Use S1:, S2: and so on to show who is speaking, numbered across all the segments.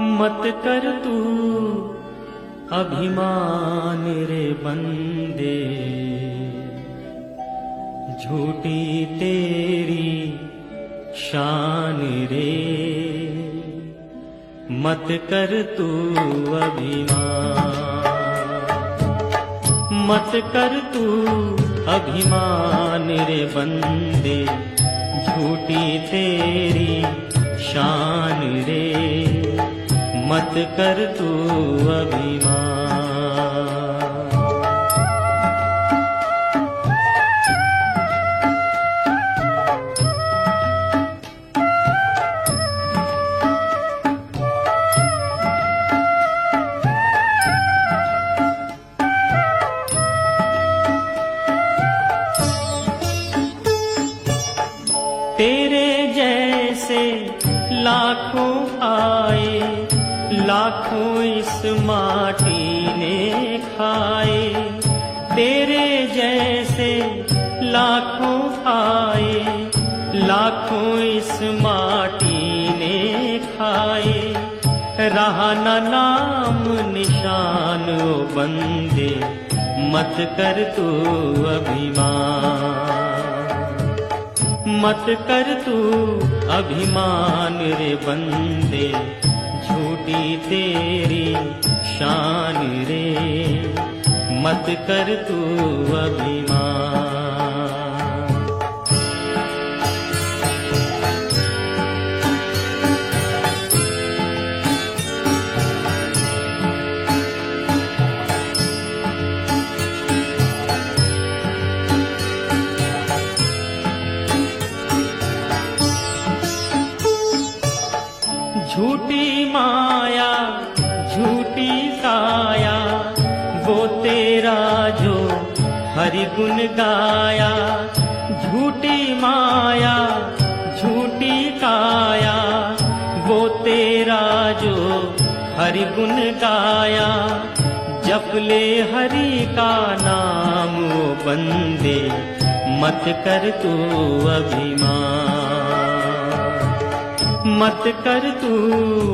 S1: मत कर तू अभिमान रे बंदे, झूठी तेरी शान रे। मत कर तू अभिमान, मत कर तू अभिमान रे बंदे, झूठी तेरी शान रे। मत कर तू अभिमान। तेरे जैसे लाखों आए, लाखों इस माटी ने खाए। तेरे जैसे लाखों आए, लाखों इस माटी ने खाए। रहा न नाम निशान ओ बंदे, मत कर तू अभिमान। मत कर तू अभिमान रे बंदे, झूठी तेरी शान रे। मत कर तू अभिमान। झूठी माया झूठी काया, वो तेरा जो हरि गुण गाया। झूठी माया झूठी काया, वो तेरा जो हरि गुण गाया। जप ले हरि का नाम ओ बंदे, मत कर तू अभिमान। मत कर तू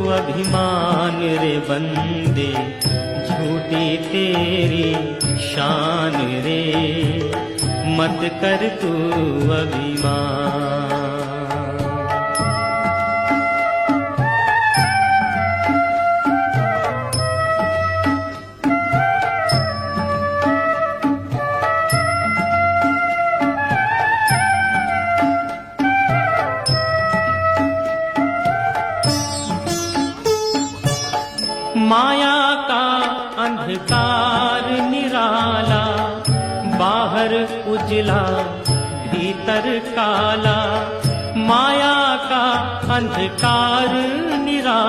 S1: अभिमान रे बंदे, झूठी तेरी शान रे। मत कर तू अभिमान। माया का अंधकार निराला, बाहर उजला भीतर काला। माया का अंधकार निराला।